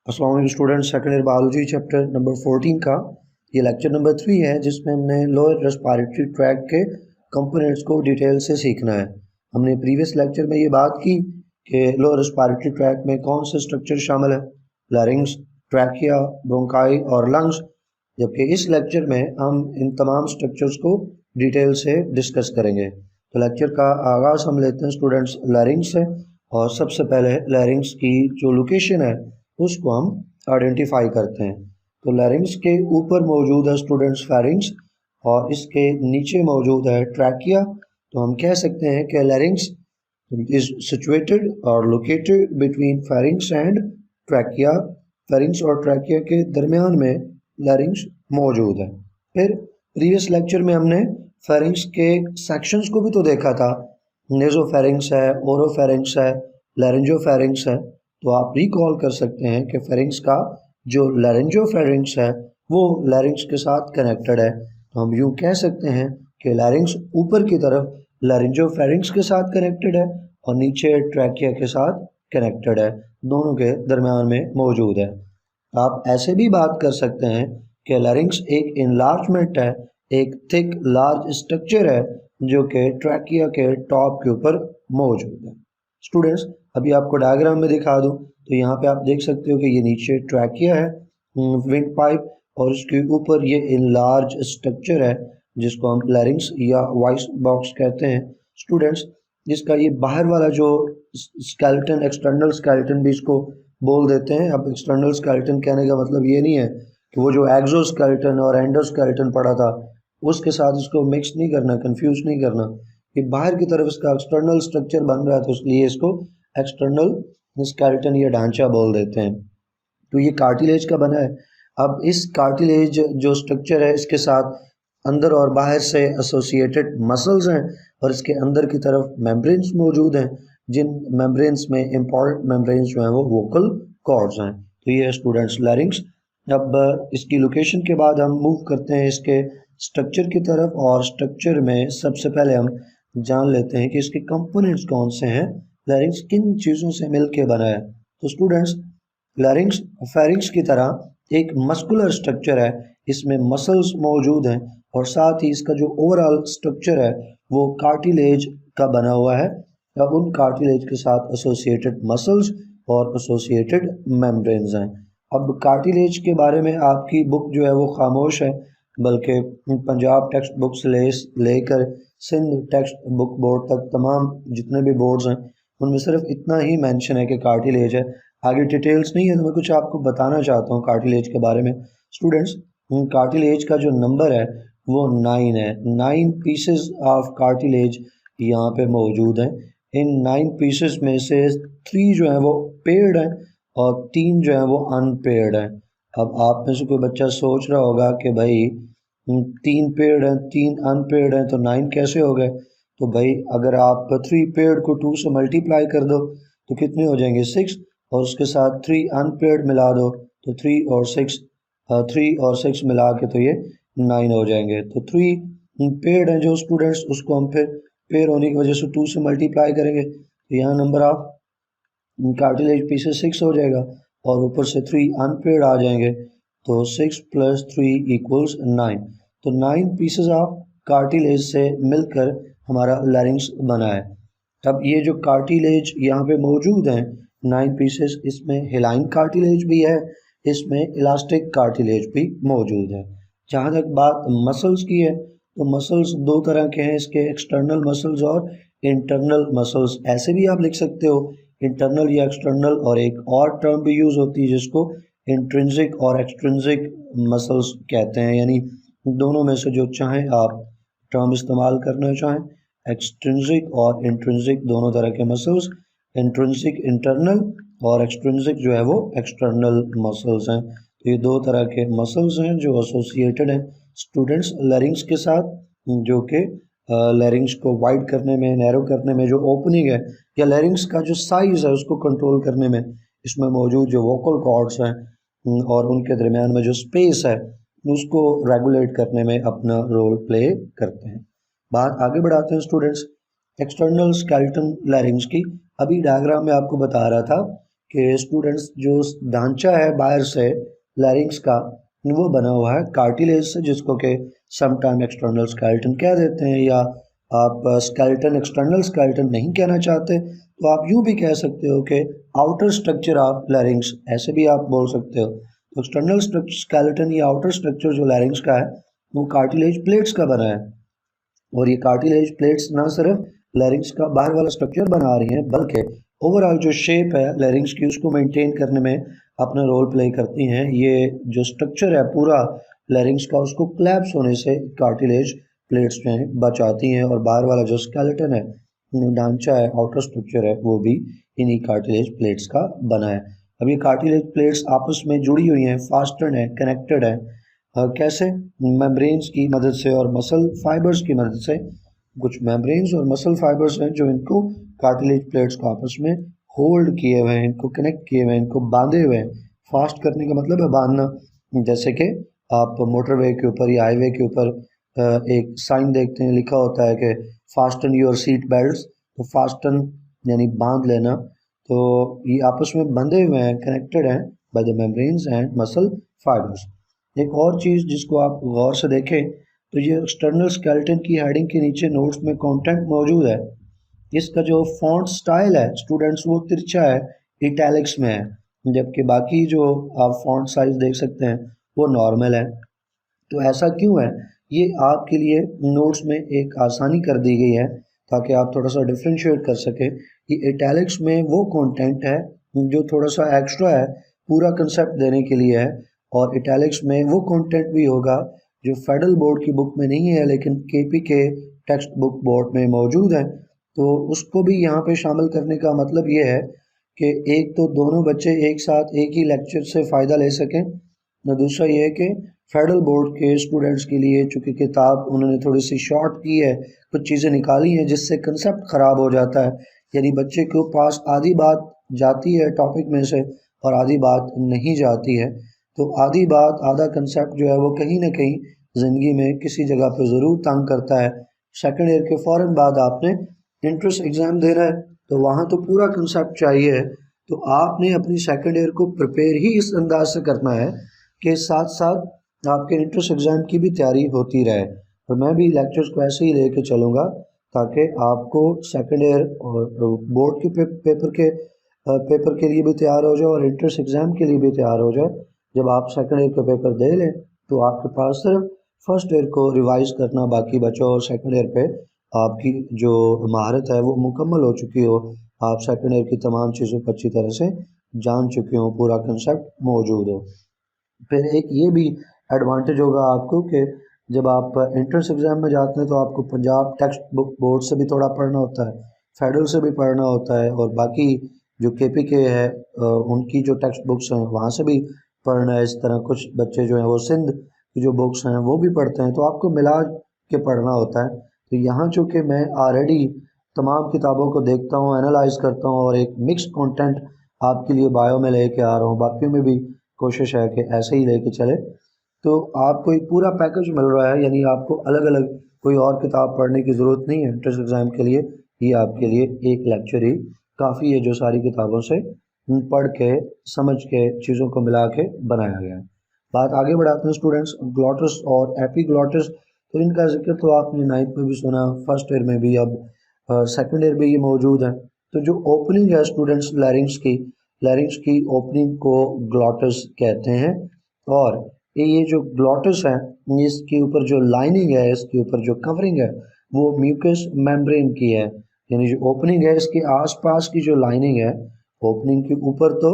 अस्सलाम वालेकुम students, second year biology chapter number 14 का ये लेक्चर नंबर 3 है, जिसमें हमने लोअर रेस्पिरेटरी ट्रैक के कंपोनेंट्स को डिटेल से सीखना है। हमने प्रीवियस लेक्चर में ये बात की कि लोअर रेस्पिरेटरी ट्रैक में कौन से स्ट्रक्चर शामिल है, लैरिंग्स, ट्रैकिया, ब्रोंकाई और लंग्स। जबकि इस लेक्चर में हम इन तमाम स्ट्रक्चर्स को डिटेल से डिस्कस करेंगे। तो लेक्चर का आगाज़ हम लेते हैं स्टूडेंट्स लैरिंग्स से, और सबसे पहले लैरिंग्स की जो लोकेशन है उसको हम आइडेंटिफाई करते हैं। तो लैरिंग्स के ऊपर मौजूद है स्टूडेंट्स फेरिंग्स, और इसके नीचे मौजूद है ट्रैकिया। तो हम कह सकते हैं कि लैरिंग्स इज सिचुएटेड और located between pharynx and trachea. Pharynx और ट्रैकिया के दरमियान में लैरिंग्स मौजूद है। फिर प्रीवियस लेक्चर में हमने फेरिंग्स के सेक्शंस को भी तो देखा था। नेजोफेरिंग्स है, ओरोफेरिंग्स है, लैरिंजोफेरिंग्स है। तो आप रिकॉल कर सकते हैं कि फेरिंग्स का जो लैरिंजोफेरिंग्स है वो लैरिंग्स के साथ कनेक्टेड है। तो हम यूँ कह सकते हैं कि लैरिंग्स ऊपर की तरफ लैरिंजोफेरिंग्स के साथ कनेक्टेड है और नीचे ट्रैकिया के साथ कनेक्टेड है, दोनों के दरमियान में मौजूद है। आप ऐसे भी बात कर सकते हैं कि लैरिंग्स एक इनलार्जमेंट है, एक थिक लार्ज स्ट्रक्चर है जो कि ट्रैकिया के टॉप के ऊपर मौजूद है। स्टूडेंट्स, अभी आपको डायग्राम में दिखा दूं तो यहाँ पे आप देख सकते हो कि ये नीचे ट्रैकिया है, विंड पाइप, और उसके ऊपर ये इनलार्ज स्ट्रक्चर है जिसको हम लैरिंग्स या वॉइस बॉक्स कहते हैं। स्टूडेंट्स, जिसका ये बाहर वाला जो स्केलेटन, एक्सटर्नल स्केलेटन भी इसको बोल देते हैं। अब एक्सटर्नल स्केलेटन कहने का मतलब ये नहीं है कि वो जो एक्सोस्केलेटन और एंडोस्केलेटन पड़ा था उसके साथ इसको मिक्स नहीं करना, कंफ्यूज नहीं करना। ये बाहर की तरफ इसका एक्सटर्नल स्ट्रक्चर बन रहा है, तो इसलिए इसको एक्सटर्नल स्केलेटन या ढांचा बोल देते हैं। तो ये कार्टिलेज का बना है। अब इस कार्टिलेज जो स्ट्रक्चर है इसके साथ अंदर और बाहर से एसोसिएटेड मसल्स हैं, और इसके अंदर की तरफ मेम्ब्रेन्स मौजूद हैं, जिन मेम्ब्रेन्स में इंपॉर्टेंट मेम्ब्रेन्स जो हैं वो वोकल कॉर्ड्स हैं। तो ये है स्टूडेंट्स लैरिंग्स। अब इसकी लोकेशन के बाद हम मूव करते हैं इसके स्ट्रक्चर की तरफ, और स्ट्रक्चर में सबसे पहले हम जान लेते हैं कि इसके कंपोनेंट्स कौन से हैं, लैरिंग्स किन चीज़ों से मिल के बना है। तो स्टूडेंट्स, लैरिंग्स फेरिंग्स की तरह एक मस्कुलर स्ट्रक्चर है, इसमें मसल्स मौजूद हैं, और साथ ही इसका जो ओवरऑल स्ट्रक्चर है वो कार्टिलेज का बना हुआ है, या उन कार्टिलेज के साथ एसोसिएटेड मसल्स और एसोसिएटेड मेम्ब्रेन्स हैं। अब कार्टिलेज के बारे में आपकी बुक जो है वो खामोश है, बल्कि पंजाब टेक्स्ट बुक से लेकर सिंध टेक्स्ट बुक बोर्ड तक तमाम जितने भी बोर्ड्स हैं उनमें सिर्फ इतना ही मेंशन है कि कार्टिलेज है, आगे डिटेल्स नहीं है। तो मैं कुछ आपको बताना चाहता हूँ कार्टिलेज के बारे में। स्टूडेंट्स, कार्टिलेज का जो नंबर है वो 9 है। 9 पीसेस ऑफ कार्टिलेज यहाँ पे मौजूद हैं। इन 9 पीसेस में से 3 जो हैं वो पेयर्ड हैं और 3 जो हैं वो अनपेयर्ड हैं। अब आप में से कोई बच्चा सोच रहा होगा कि भाई 3 पेयर्ड हैं, 3 अनपेयर्ड हैं, तो 9 कैसे हो गए? तो भाई अगर आप 3 पेयर्ड को 2 से मल्टीप्लाई कर दो तो कितने हो जाएंगे? 6, और उसके साथ 3 अनपेयर्ड मिला दो तो 3 और 6 मिला के तो ये 9 हो जाएंगे। तो 3 पेयर्ड हैं जो स्टूडेंट्स, उसको हम फिर पेयर होने की वजह से 2 से मल्टीप्लाई करेंगे, तो यहाँ नंबर ऑफ कार्टिलेज पीसेस 6 हो जाएगा, और ऊपर से 3 अनपेयर्ड आ जाएंगे, तो 6 + 3 = 9। तो 9 पीसेस ऑफ कार्टिलेज से मिलकर हमारा लैरिंग्स बना है। अब ये जो कार्टिलेज यहाँ पे मौजूद हैं 9 पीसेस, इसमें हिलाइन कार्टिलेज भी है, इसमें इलास्टिक कार्टिलेज भी मौजूद है। जहाँ तक बात मसल्स की है तो मसल्स 2 तरह के हैं, इसके एक्सटर्नल मसल्स और इंटरनल मसल्स। ऐसे भी आप लिख सकते हो, इंटरनल या एक्सटर्नल, और एक और टर्म भी यूज़ होती है जिसको इंट्रिंसिक और एक्सट्रिंसिक मसल्स कहते हैं। यानी दोनों में से जो चाहें आप टर्म इस्तेमाल करना चाहें, एक्सट्रिंसिक और इंट्रिंसिक दोनों तरह के मसल्स। इंट्रिंसिक इंटरनल और एक्सट्रिंसिक जो है वो एक्सटर्नल मसल्स हैं। तो ये 2 तरह के मसल्स हैं जो एसोसिएटेड हैं स्टूडेंट्स लैरिंग्स के साथ, जो कि लैरिंग्स को वाइड करने में, नैरो करने में, जो ओपनिंग है या लैरिंग्स का जो साइज़ है उसको कंट्रोल करने में, इसमें मौजूद जो वोकल कॉर्ड्स हैं और उनके दरमियान में जो स्पेस है उसको रेगुलेट करने में अपना रोल प्ले करते हैं। बात आगे बढ़ाते हैं स्टूडेंट्स एक्सटर्नल स्केलेटन लैरिंग्स की। अभी डायग्राम में आपको बता रहा था कि स्टूडेंट्स जो ढांचा है बाहर से लैरिंग्स का वो बना हुआ है कार्टिलेज से, जिसको कि समटाइम एक्सटर्नल स्केलेटन कह देते हैं, या आप स्केलेटन एक्सटर्नल स्केलेटन नहीं कहना चाहते तो आप यूँ भी कह सकते हो कि आउटर स्ट्रक्चर ऑफ लैरिंग्स, ऐसे भी आप बोल सकते हो। तो एक्सटर्नल स्केलेटन या आउटर स्ट्रक्चर जो लैरिंग्स का है वो कार्टिलेज प्लेट्स का बना है, और ये कार्टिलेज प्लेट्स ना सिर्फ लैरिंग्स का बाहर वाला स्ट्रक्चर बना रही हैं बल्कि ओवरऑल जो शेप है लैरिंग्स की उसको मेंटेन करने में अपना रोल प्ले करती हैं। ये जो स्ट्रक्चर है पूरा लैरिंग्स का उसको क्लैप्स होने से कार्टिलेज प्लेट्स में बचाती हैं, और बाहर वाला जो स्केलेटन है ढांचा है आउटर स्ट्रक्चर है वो भी इन्हीं कार्टिलेज प्लेट्स का बना है। अब ये कार्टिलेज प्लेट्स आपस में जुड़ी हुई हैं, फास्टेड है, कनेक्टेड है। कैसे? मेम्ब्रेन्स की मदद से और मसल फाइबर्स की मदद से। कुछ मेम्ब्रेन्स और मसल फाइबर्स हैं जो इनको कार्टिलेज प्लेट्स को आपस में होल्ड किए हुए हैं, इनको कनेक्ट किए हुए हैं, इनको बांधे हुए हैं। फास्ट करने का मतलब है बांधना, जैसे कि आप मोटरवे के ऊपर या हाईवे के ऊपर एक साइन देखते हैं, लिखा होता है कि फास्टन योर सीट बेल्ट्स, तो फास्टन यानी बांध लेना। तो ये आपस में बंधे हुए हैं, कनेक्टेड हैं by the membranes and muscle fibres. एक और चीज़ जिसको आप गौर से देखें तो ये एक्सटर्नल स्केलेटन की हेडिंग के नीचे नोट्स में कंटेंट मौजूद है। इसका जो फॉन्ट स्टाइल है स्टूडेंट्स वो तिरछा है, इटैलिक्स में है, जबकि बाकी जो आप फॉन्ट साइज देख सकते हैं वो नॉर्मल है। तो ऐसा क्यों है? ये आपके लिए नोट्स में एक आसानी कर दी गई है ताकि आप थोड़ा सा डिफ्रेंशिएट कर सकें। ये इटैलिक्स में वो कंटेंट है जो थोड़ा सा एक्स्ट्रा है, पूरा कंसेप्ट देने के लिए है, और इटैलिक्स में वो कंटेंट भी होगा जो फेडरल बोर्ड की बुक में नहीं है लेकिन केपी के टेक्स्ट बुक बोर्ड में मौजूद है। तो उसको भी यहाँ पे शामिल करने का मतलब ये है कि एक तो दोनों बच्चे एक साथ एक ही लेक्चर से फ़ायदा ले सकें, और दूसरा ये है कि फेडरल बोर्ड के स्टूडेंट्स के लिए चूँकि किताब उन्होंने थोड़ी सी शॉर्ट की है, कुछ चीज़ें निकाली हैं जिससे कंसेप्ट ख़राब हो जाता है, यानी बच्चे के पास आधी बात जाती है टॉपिक में से और आधी बात नहीं जाती है। तो आधी बात, आधा कंसेप्ट जो है वो कहीं ना कहीं ज़िंदगी में किसी जगह पे ज़रूर तंग करता है। सेकेंड ईयर के फ़ौरन बाद आपने इंट्रेंस एग्ज़ाम देना है तो वहाँ तो पूरा कंसेप्ट चाहिए है, तो आपने अपनी सेकेंड ईयर को प्रिपेयर ही इस अंदाज से करना है कि साथ साथ आपके इंट्रेंस एग्ज़ाम की भी तैयारी होती रहे। और मैं भी लेक्चर्स को ऐसे ही लेके चलूँगा ताकि आपको सेकेंड ईयर और बोर्ड के पेपर के लिए भी तैयार हो जाए और इंट्रेंस एग्ज़ाम के लिए भी तैयार हो जाए। जब आप सेकेंड ईयर का पेपर दे लें तो आपके पास सिर्फ फर्स्ट ईयर को रिवाइज करना बाकी बचा, और सेकेंड ईयर पे आपकी जो महारत है वो मुकम्मल हो चुकी हो, आप सेकेंड ईयर की तमाम चीज़ों को अच्छी तरह से जान चुके हो, पूरा कंसेप्ट मौजूद हो। फिर एक ये भी एडवांटेज होगा आपको कि जब आप एंट्रेंस एग्ज़ाम में जाते हैं तो आपको पंजाब टेक्स्ट बुक बोर्ड से भी थोड़ा पढ़ना होता है, फेडरल से भी पढ़ना होता है, और बाकी जो केपी के है उनकी जो टेक्स्ट बुक्स हैं वहाँ से भी पढ़ना है। इस तरह कुछ बच्चे जो हैं वो सिंध की जो बुक्स हैं वो भी पढ़ते हैं, तो आपको मिला के पढ़ना होता है। तो यहाँ चूँकि मैं ऑलरेडी तमाम किताबों को देखता हूँ, एनालाइज करता हूँ और एक मिक्स कंटेंट आपके लिए बायो में लेके आ रहा हूँ, बाकियों में भी कोशिश है कि ऐसे ही लेके चले, तो आपको एक पूरा पैकेज मिल रहा है, यानी आपको अलग अलग कोई और किताब पढ़ने की ज़रूरत नहीं है एंट्रेंस एग्ज़ाम के लिए। ये आपके लिए एक लेक्चर ही काफ़ी है जो सारी किताबों से पढ़ के समझ के चीज़ों को मिला के बनाया गया है। बात आगे बढ़ाते हैं स्टूडेंट्स, ग्लॉटिस और एपीग्लॉटिस। तो इनका जिक्र तो आपने 9th में भी सुना, फर्स्ट ईयर में भी, अब सेकेंड ईयर में ये मौजूद है। तो जो ओपनिंग है स्टूडेंट्स लैरिंग्स की ओपनिंग को ग्लॉटिस कहते हैं, और ये जो ग्लॉटिस है इसके ऊपर जो लाइनिंग है, इसके ऊपर जो कवरिंग है वो म्यूकस मेम्ब्रेन की है, यानी जो ओपनिंग है इसके आसपास की जो लाइनिंग है, ओपनिंग के ऊपर तो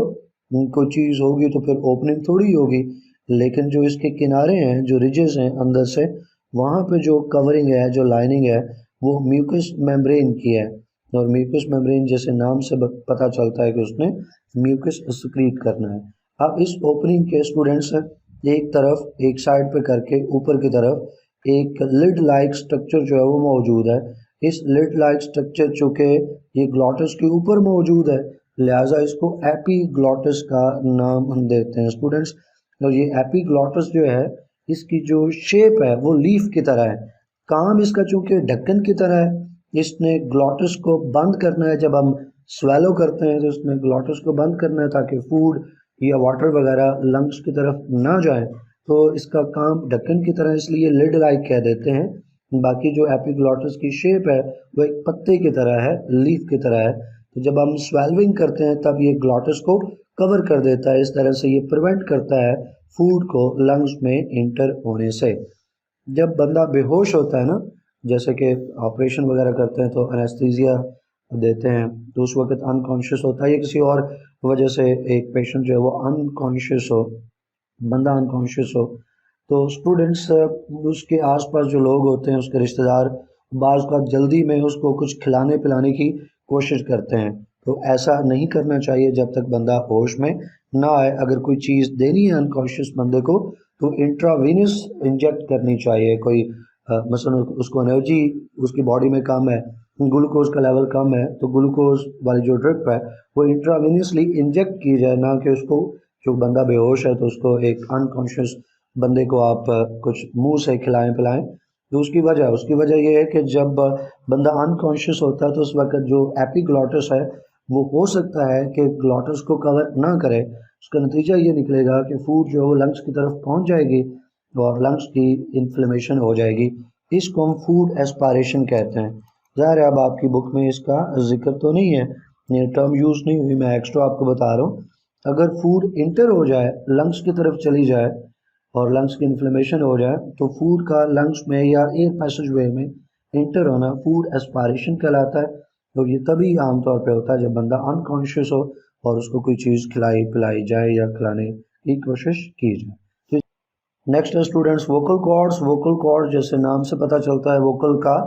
कोई चीज़ होगी तो फिर ओपनिंग थोड़ी होगी, लेकिन जो इसके किनारे हैं, जो रिजेस हैं अंदर से, वहाँ पे जो कवरिंग है, जो लाइनिंग है, वो म्यूकस मेम्ब्रेन की है। और म्यूकस मेम्ब्रेन जैसे नाम से पता चलता है कि उसने म्यूकस सिक्रीट करना है। अब इस ओपनिंग के स्टूडेंट्स एक तरफ एक साइड पे करके ऊपर की तरफ एक लिड लाइक स्ट्रक्चर जो है वो मौजूद है। इस लिड लाइक स्ट्रक्चर चूँकि ये ग्लॉटिस के ऊपर मौजूद है लिहाजा इसको एपीग्लॉटिस का नाम हम देते हैं स्टूडेंट्स। और ये एपीग्लॉटिस जो है इसकी जो शेप है वो लीफ की तरह है, काम इसका चूँकि ढक्कन की तरह है, इसने ग्लॉटिस को बंद करना है जब हम स्वेलो करते हैं तो इसमें ग्लॉटिस को बंद करना है ताकि फूड या वाटर वगैरह लंग्स की तरफ ना जाए, तो इसका काम ढक्कन की तरह, इसलिए लिड लाइक कह देते हैं। बाकी जो एपिग्लॉटिस की शेप है वो एक पत्ते की तरह है, लीफ की तरह है। तो जब हम स्वेलविंग करते हैं तब ये ग्लॉटिस को कवर कर देता है, इस तरह से ये प्रिवेंट करता है फूड को लंग्स में इंटर होने से। जब बंदा बेहोश होता है ना, जैसे कि ऑपरेशन वगैरह करते हैं तो एनेस्थीसिया देते हैं, तो उस वक्त अनकॉन्शियस होता है या किसी और वजह से एक पेशेंट जो है वो अनकॉन्शियस हो, बंदा अनकॉन्शियस हो, तो स्टूडेंट्स उसके आसपास जो लोग होते हैं, उसके रिश्तेदार, बाज़ का जल्दी में उसको कुछ खिलाने पिलाने की कोशिश करते हैं। तो ऐसा नहीं करना चाहिए जब तक बंदा होश में ना आए। अगर कोई चीज़ देनी है अनकॉन्शियस बंदे को तो इंट्रावीनस इंजेक्ट करनी चाहिए। कोई मसलन उसको एनर्जी उसकी बॉडी में कम है, ग्लूकोज का लेवल कम है, तो ग्लूकोज वाली जो ड्रिप है वो इंट्रावीनसली इंजेक्ट की जाए, ना कि उसको, जो बंदा बेहोश है तो उसको एक अनकॉन्शियस बंदे को आप कुछ मुंह से खिलाएं पिलाएं। तो उसकी वजह ये है कि जब बंदा अनकॉन्शियस होता है तो उस वक्त जो एपिग्लॉटिस है वो हो सकता है कि ग्लॉटिस को कवर ना करे। उसका नतीजा ये निकलेगा कि फूड जो है वो लंग्स की तरफ पहुंच जाएगी और लंग्स की इन्फ्लेमेशन हो जाएगी। इसको हम फूड एस्पायरेशन कहते हैं। ज़ाहिर है अब आपकी बुक में इसका जिक्र तो नहीं है, ये टर्म यूज़ नहीं हुई, मैं एक्स्ट्रा आपको बता रहा हूँ। अगर फूड इंटर हो जाए, लंग्स की तरफ चली जाए और लंग्स की इन्फ्लेमेशन हो जाए, तो फूड का लंग्स में या एयर पैसेज वे में इंटर होना फूड एस्पायरेशन कहलाता है। तो ये तभी आमतौर पे होता है जब बंदा अनकॉन्शियस हो और उसको कोई चीज़ खिलाई पिलाई जाए या खिलाने की कोशिश की जाए। नेक्स्ट है students vocal cords. Vocal cord जैसे नाम से पता चलता है, वोकल का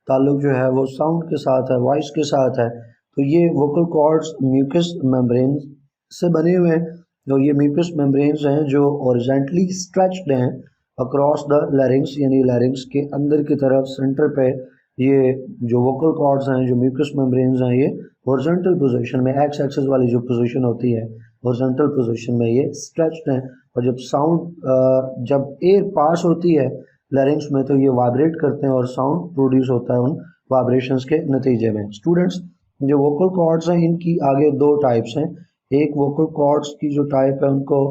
ताल्लुक जो है वो साउंड के साथ है, वॉइस के साथ है। तो ये वोकल कॉर्ड्स म्यूकस मेम्ब्रेन से बने हुए हैं। तो ये म्यूकस मेम्ब्रेन्स हैं जो हॉरिजॉन्टली स्ट्रेच्ड हैं अक्रॉस द लैरिंग्स, यानी लैरिंग्स के अंदर की तरफ सेंटर पे ये जो वोकल कॉर्ड्स हैं, जो म्यूकस मेम्ब्रेन्स हैं, ये हॉरिजॉन्टल पोजीशन में, एक्स एक्सिस वाली जो पोजीशन होती है हॉरिजॉन्टल पोजीशन में ये स्ट्रेच्ड हैं। और जब साउंड जब एयर पास होती है लैरिंग्स में तो ये वाइब्रेट करते हैं और साउंड प्रोड्यूस होता है उन वाइब्रेशंस के नतीजे में। स्टूडेंट्स जो वोकल कॉर्ड्स हैं इनकी आगे दो टाइप्स हैं। एक वोकल कॉर्ड्स की जो टाइप है उनको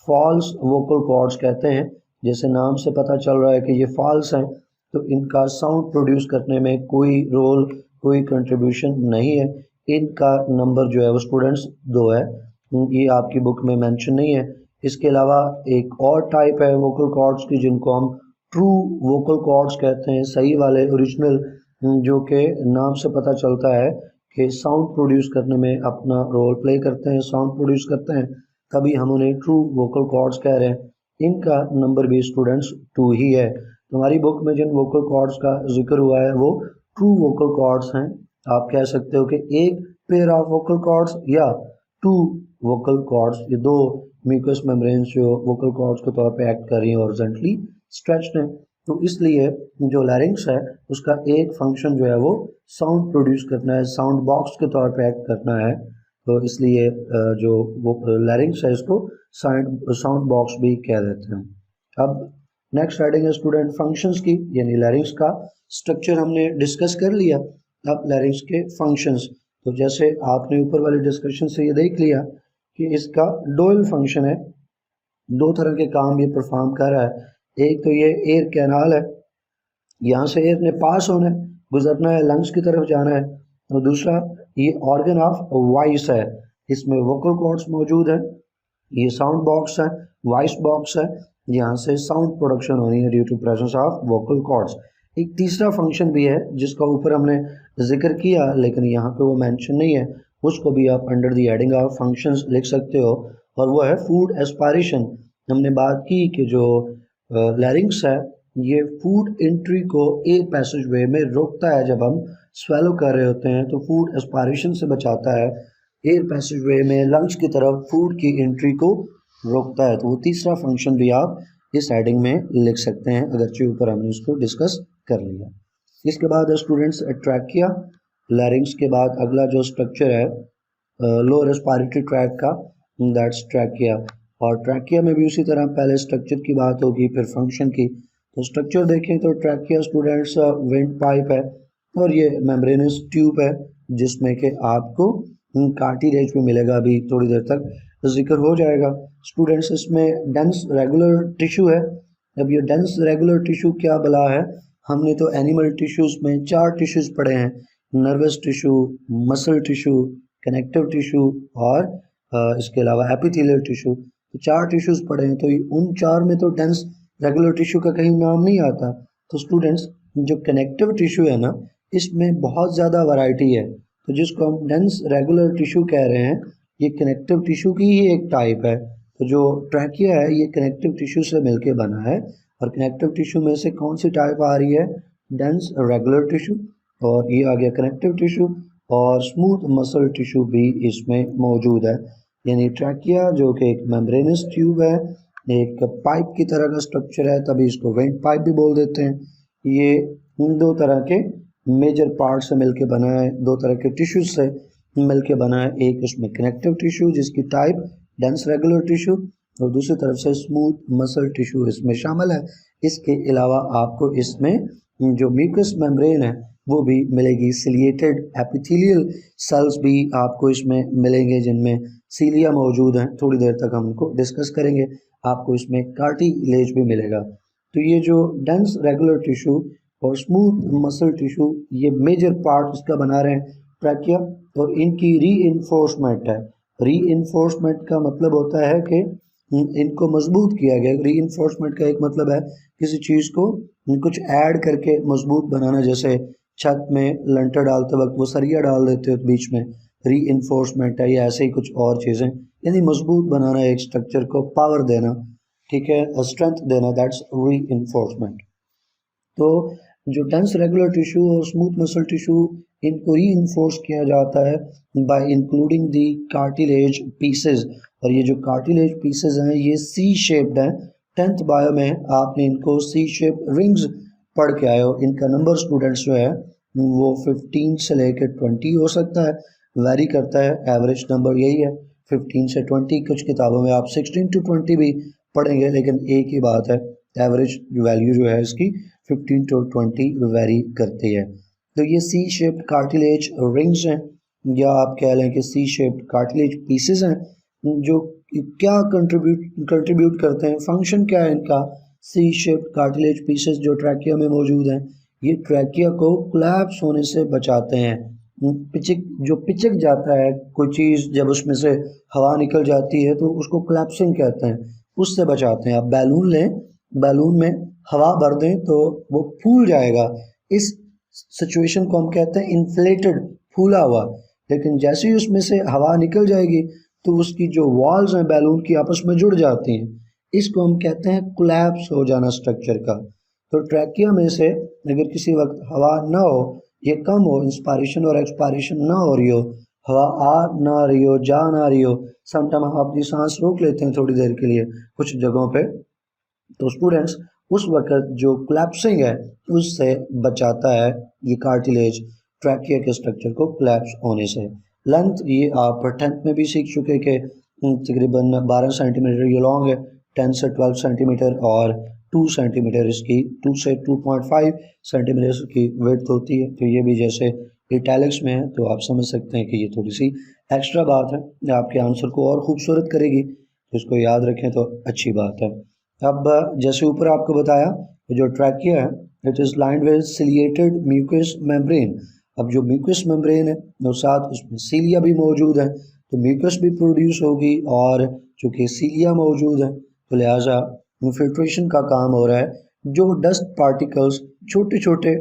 फॉल्स वोकल कॉर्ड्स कहते हैं। जैसे नाम से पता चल रहा है कि ये फॉल्स हैं, तो इनका साउंड प्रोड्यूस करने में कोई रोल, कोई कंट्रीब्यूशन नहीं है। इनका नंबर जो है वो स्टूडेंट्स 2 है, ये आपकी बुक में मेंशन नहीं है। इसके अलावा एक और टाइप है वोकल कॉर्ड्स की जिनको हम ट्रू वोकल कॉर्ड्स कहते हैं, सही वाले ओरिजिनल, जो कि नाम से पता चलता है कि साउंड प्रोड्यूस करने में अपना रोल प्ले करते हैं, साउंड प्रोड्यूस करते हैं, तभी हम उन्हें ट्रू वोकल कॉर्ड्स कह रहे हैं। इनका नंबर भी स्टूडेंट्स 2 ही है। तुम्हारी बुक में जिन वोकल कॉर्ड्स का जिक्र हुआ है वो ट्रू वोकल कॉर्ड्स हैं। आप कह सकते हो कि एक पेयर ऑफ वोकल कॉर्ड्स या 2 वोकल कॉर्ड्स, ये 2 म्यूकस मेम्ब्रेन्स जो वोकल कॉर्ड्स के तौर पे एक्ट कर रही हैं हॉरिजॉन्टली स्ट्रेच्ड हैं। तो इसलिए जो लैरिंग्स है उसका एक फंक्शन जो है वो साउंड प्रोड्यूस करना है, साउंड बॉक्स के तौर पे एक्ट करना है। तो इसलिए जो वो लैरिंग्स है इसको साउंड बॉक्स भी कह देते हैं। अब नेक्स्ट हेडिंग है स्टूडेंट फंक्शंस की, यानी लैरिंग्स का स्ट्रक्चर हमने डिस्कस कर लिया। अब लैरिंग्स के फंक्शंस, तो जैसे आपने ऊपर वाले डिस्कशन से ये देख लिया कि इसका डुअल फंक्शन है, 2 तरह के काम ये परफॉर्म कर रहा है। एक तो ये एयर कैनाल है, यहाँ से एयर ने पास होना है, गुजरना है, लंग्स की तरफ जाना है। और दूसरा ये ऑर्गन ऑफ वॉइस है, इसमें वोकल कॉर्ड्स मौजूद है, ये साउंड बॉक्स है, वॉइस बॉक्स है, यहाँ से साउंड प्रोडक्शन होनी है due to presence of vocal cords. एक तीसरा फंक्शन भी है जिसका ऊपर हमने जिक्र किया लेकिन यहाँ पे वो मेंशन नहीं है, उसको भी आप under the heading of functions लिख सकते हो, और वो है फूड एस्पायरेशन। हमने बात की कि जो लैरिंग्स है ये फूड एंट्री को एयर पैसेज वे में रोकता है। जब हम स्वेलो कर रहे होते हैं तो फूड एस्पायरेशन से बचाता है, एयर पैसेज वे में लंग्स की तरफ फूड की एंट्री को रोकता है। तो वो तीसरा फंक्शन भी आप इस हेडिंग में लिख सकते हैं, अगरचे ऊपर हमने उसको डिस्कस कर लिया। इसके बाद स्टूडेंट्स ट्रैकिया। लैरिंग्स के बाद अगला जो स्ट्रक्चर है लोअर रेस्पिरेटरी ट्रैक का, दैट्स ट्रैकिया। और ट्रैकिया में भी उसी तरह पहले स्ट्रक्चर की बात होगी फिर फंक्शन की। तो स्ट्रक्चर देखें तो ट्रैकिया स्टूडेंट्स वेंट पाइप है और ये मेम्ब्रेनस ट्यूब है जिसमें कि आपको कार्टिलेज भी मिलेगा, अभी थोड़ी देर तक जिक्र हो जाएगा। स्टूडेंट्स, इसमें डेंस रेगुलर टिश्यू है। अब ये डेंस रेगुलर टिश्यू क्या भला है? हमने तो एनिमल टिश्यूज़ में 4 टिश्यूज़ पढ़े हैं, nervous tissue, muscle tissue, connective tissue और इसके अलावा एपिथेलियल टिश्यू। तो 4 टिश्यूज़ पढ़े हैं, तो उन 4 में तो डेंस रेगुलर टिश्यू का कहीं नाम नहीं आता। तो स्टूडेंट्स, जो कनेक्टिव टिश्यू है ना, इसमें बहुत ज़्यादा वैरायटी है। तो जिसको हम डेंस रेगुलर टिश्यू कह रहे हैं, ये कनेक्टिव टिश्यू की ही एक टाइप है। तो जो ट्रैकिया है ये कनेक्टिव टिश्यू से मिलके बना है, और कनेक्टिव टिश्यू में से कौन सी टाइप आ रही है? डेंस रेगुलर टिश्यू, और ये आ गया कनेक्टिव टिश्यू, और स्मूथ मसल टिश्यू भी इसमें मौजूद है। यानी ट्रैकिया जो कि एक मेम्ब्रेनस ट्यूब है, एक पाइप की तरह का स्ट्रक्चर है, तभी इसको वेंट पाइप भी बोल देते हैं। ये इन 2 तरह के मेजर पार्ट से मिलके बना है, 2 तरह के टिश्यूज से मिलके बना है। एक इसमें कनेक्टिव टिश्यू जिसकी टाइप डेंस रेगुलर टिश्यू, और दूसरी तरफ से स्मूथ मसल टिश्यू इसमें शामिल है। इसके अलावा आपको इसमें जो म्यूकस मेम्ब्रेन है वो भी मिलेगी। सिलिएटेड एपिथेलियल सेल्स भी आपको इसमें मिलेंगे, जिनमें सीलिया मौजूद हैं, थोड़ी देर तक हम उनको डिस्कस करेंगे। आपको इसमें कार्टिलेज भी मिलेगा। तो ये जो डेंस रेगुलर टिश्यू और स्मूथ मसल टिश्यू, ये मेजर पार्ट इसका बना रहे हैं ट्रैकिया, और इनकी रीइंफोर्समेंट है। रीइंफोर्समेंट का मतलब होता है कि इनको मजबूत किया गया। रीइंफोर्समेंट का एक मतलब है किसी चीज़ को कुछ ऐड करके मजबूत बनाना, जैसे छत में लंटर डालते वक्त वो सरिया डाल देते हो बीच में, रीइंफोर्समेंट है। या ऐसे ही कुछ और चीज़ें, यानी मजबूत बनाना एक स्ट्रक्चर को, पावर देना, ठीक है, स्ट्रेंथ देना, दैट्स रीइंफोर्समेंट। तो जो डेंस रेगुलर टिश्यू और स्मूथ मसल टिश्यू, इनको रीइंफोर्स किया जाता है bye including the cartilage pieces. और ये जो कार्टिलेज पीसेस हैं ये सी शेप्ड हैं। 10th बायो में आपने इनको सी शेप रिंग्स पढ़ के आए हो। इनका नंबर स्टूडेंट्स जो है वो 15 से लेकर 20 हो सकता है, वेरी करता है, एवरेज नंबर यही है 15 से 20। कुछ किताबों में आप 16 to 20 भी पढ़ेंगे, लेकिन एक ही बात है, एवरेज वैल्यू जो है इसकी 15 to 20 वेरी करती है। तो ये सी शेप्ड कार्टिलेज रिंग्स हैं, या आप कह लें कि सी शेप्ड कार्टिलेज पीसेस हैं, जो क्या कंट्रीब्यूट करते हैं, फंक्शन क्या है इनका। सी शेप्ड कार्टिलेज पीसेस जो ट्रैकिया में मौजूद हैं, ये ट्रैकिया को कोलैप्स होने से बचाते हैं। पिचक जाता है कोई चीज़, जब उसमें से हवा निकल जाती है तो उसको कोलैप्सिंग कहते हैं, उससे बचाते हैं। आप बैलून लें, बैलून में हवा भर दें तो वो फूल जाएगा, इस सिचुएशन को हम कहते हैं इन्फ्लेटेड, फूला हुआ। लेकिन जैसे ही उसमें से हवा निकल जाएगी तो उसकी जो वॉल्स हैं बैलून की आपस में जुड़ जाती हैं, इसको हम कहते हैं कोलैप्स हो जाना स्ट्रक्चर का। तो ट्रैकिया में से अगर किसी वक्त हवा ना हो, ये कम हो, इंस्पायरेशन और एक्सपायरेशन ना हो रही हो, हवा आ ना रही हो, जा ना रही हो, समटाइम हम अपनी सांस रोक लेते हैं थोड़ी देर के लिए कुछ जगहों पे, तो स्टूडेंट्स उस वक्त जो कोलैप्सिंग है उससे बचाता है ये कार्टिलेज ट्रैकिया के स्ट्रक्चर को कोलैप्स होने से। लेंथ ये आप 10th में भी सीख चुके कि तकरीबन 12 सेंटीमीटर ये लॉन्ग है, 10 से 12 सेंटीमीटर, और 2 सेंटीमीटर इसकी, 2 से 2.5 सेंटीमीटर की विड्थ होती है। तो ये भी जैसे इटैलिक्स में है तो आप समझ सकते हैं कि ये थोड़ी सी एक्स्ट्रा बात है, आपके आंसर को और खूबसूरत करेगी, तो इसको याद रखें तो अच्छी बात है। अब जैसे ऊपर आपको बताया जो ट्रैकिया है, it is lined with ciliated mucous membrane. अब जो म्यूकस मेम्ब्रेन है तो साथ उसमें सीलिया भी मौजूद है, तो म्यूकस भी प्रोड्यूस होगी, और चूँकि सीलिया मौजूद है तो लिहाजा फिल्ट्रेशन का काम हो रहा है। जो डस्ट पार्टिकल्स, छोटे छोटे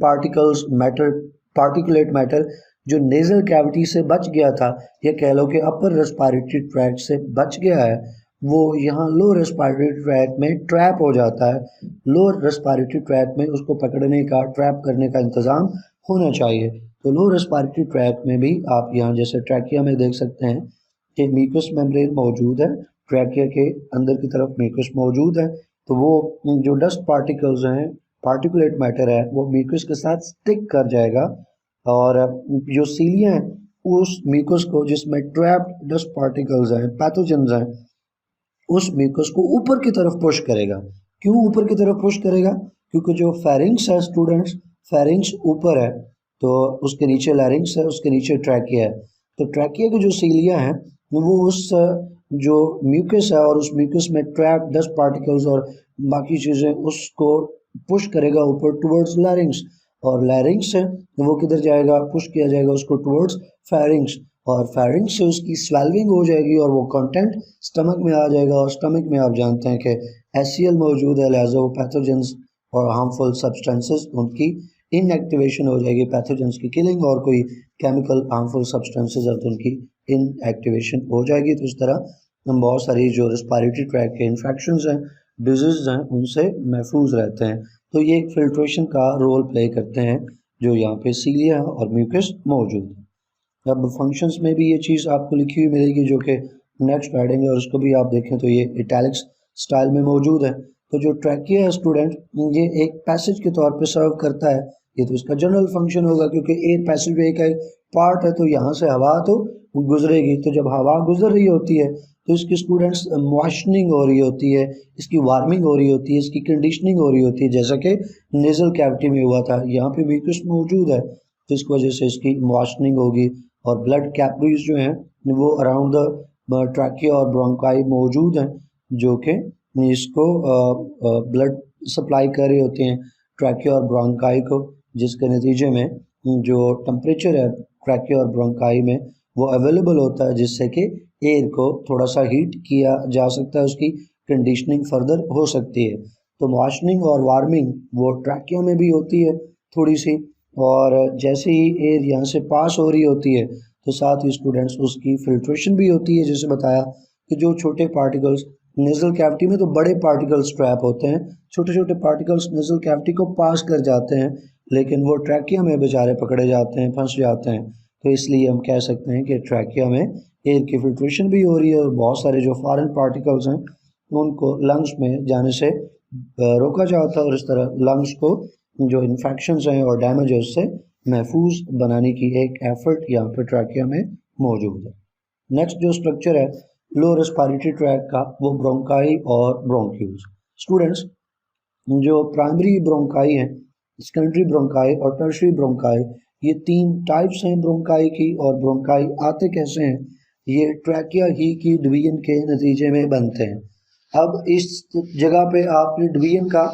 पार्टिकल्स, मैटर, पार्टिकुलेट मैटर जो नेज़ल कैविटी से बच गया था, या कह लो कि अपर रेस्पिरेटरी ट्रैक्ट से बच गया है, वो यहाँ लोअर रेस्पिरेटरी ट्रैक्ट में ट्रैप हो जाता है। लोअर रेस्पिरेटरी ट्रैक्ट में उसको पकड़ने का, ट्रैप करने का इंतज़ाम होना चाहिए। तो लोअर रेस्पिरेटरी ट्रैक्ट में भी आप यहाँ जैसे ट्रैकिया में देख सकते हैं कि म्यूकस मेम्ब्रेन मौजूद है, ट्रैकिया के अंदर की तरफ म्यूकस मौजूद है। तो वो जो डस्ट पार्टिकल्स हैं, पार्टिकुलेट मैटर है, वो म्यूकस के साथ स्टिक कर जाएगा, और जो सीलिया हैं उस म्यूकस को, जिसमें ट्रैप्ड डस्ट पार्टिकल्स हैं, पैथोजेंस हैं, उस म्यूकस को ऊपर की तरफ पुश करेगा। क्यों ऊपर की तरफ पुश करेगा? क्योंकि जो फेरिंग्स है स्टूडेंट्स, फेरिंग्स ऊपर है, तो उसके नीचे लैरिंग्स है, उसके नीचे ट्रैकिया है। तो ट्रैकिया की जो सीलिया है वो उस जो म्यूकस है और उस म्यूकस में ट्रैप डस्ट पार्टिकल्स और बाकी चीज़ें उसको पुश करेगा ऊपर टुवर्ड्स लैरिंग्स, और लैरिंग्स है वो किधर जाएगा, पुश किया जाएगा उसको टुवर्ड्स फेरिंग्स, और फेरिंग्स से उसकी स्वेल्विंग हो जाएगी और वो कंटेंट स्टमक में आ जाएगा, और स्टमक में आप जानते हैं कि एसियल मौजूद है, लिहाजा वो पैथोजेंस और हार्मफुल सब्सटेंसेस उनकी इनएक्टिवेशन हो जाएगी, पैथोजेंस की किलिंग और कोई केमिकल हार्मफुल सब्सटेंसेस है तो उनकी इनएक्टिवेशन हो जाएगी। तो इस तरह हम बहुत सारी जो रेस्पिरेटरी ट्रैक के इन्फेक्शंस हैं, डिजीज़ हैं, उनसे महफूज रहते हैं। तो ये एक फिल्ट्रेशन का रोल प्ले करते हैं जो यहाँ पे सीलिया और म्यूकस मौजूद है। अब फंक्शंस में भी ये चीज़ आपको लिखी हुई मिलेगी जो कि नेक्स्ट हेडिंग है और उसको भी आप देखें तो ये इटैलिक्स स्टाइल में मौजूद है। तो जो ट्रैकिया है स्टूडेंट, ये एक पैसेज के तौर पे सर्व करता है, ये तो इसका जनरल फंक्शन होगा क्योंकि एयर पैसेज वे का एक पार्ट है, तो यहाँ से हवा तो गुजरेगी, तो जब हवा गुजर रही होती है तो इसकी स्टूडेंट्स मॉइस्चनिंग हो रही होती है, इसकी वार्मिंग हो रही होती है, इसकी कंडीशनिंग हो रही होती है, जैसा कि नेजल कैविटी में हुआ था। यहाँ पे म्यूकस मौजूद है तो इसकी वजह से इसकी मॉइस्चनिंग होगी, और ब्लड कैपिलरीज जो हैं वो अराउंड द ट्रैकिया और ब्रोंकाई मौजूद हैं जो कि इसको ब्लड सप्लाई कर रहे होते हैं ट्रैकिया और ब्रोंकाई को, जिसके नतीजे में जो टेम्परेचर है ट्रैकिया और ब्रोंकाई में वो अवेलेबल होता है, जिससे कि एयर को थोड़ा सा हीट किया जा सकता है, उसकी कंडीशनिंग फर्दर हो सकती है। तो मॉइस्चनिंग और वार्मिंग वो ट्रैकिया में भी होती है थोड़ी सी, और जैसे ही एयर यहाँ से पास हो रही होती है तो साथ ही स्टूडेंट्स उसकी फिल्ट्रेशन भी होती है। जैसे बताया कि जो छोटे पार्टिकल्स नेजल कैविटी में तो बड़े पार्टिकल्स ट्रैप होते हैं, छोटे छोटे पार्टिकल्स नेजल कैविटी को पास कर जाते हैं, लेकिन वो ट्रैकिया में बेचारे पकड़े जाते हैं, फंस जाते हैं। तो इसलिए हम कह सकते हैं कि ट्रैकिया में एयर की फिल्ट्रेशन भी हो रही है और बहुत सारे जो फॉरेन पार्टिकल्स हैं उनको लंग्स में जाने से रोका जाता है, और इस तरह लंग्स को जो इन्फेक्शंस हैं और डैमेज है उससे महफूज बनाने की एक एफर्ट यहाँ पे ट्रैकिया में मौजूद है। नेक्स्ट जो स्ट्रक्चर है लो रेस्पिरेटरी ट्रैक का वो ब्रोंकाई और ब्रोंक्यूल्स। स्टूडेंट्स, जो प्राइमरी ब्रोंकाई है, सेकेंडरी ब्रोंकाई और टर्शियरी ब्रोंकाई, ये तीन टाइप्स हैं ब्रोंकाई की, और ब्रोंकाई आते कैसे हैं, ये ट्रैकिया ही की डिवीजन के नतीजे में बनते हैं। अब इस जगह पे आपने डिवीजन का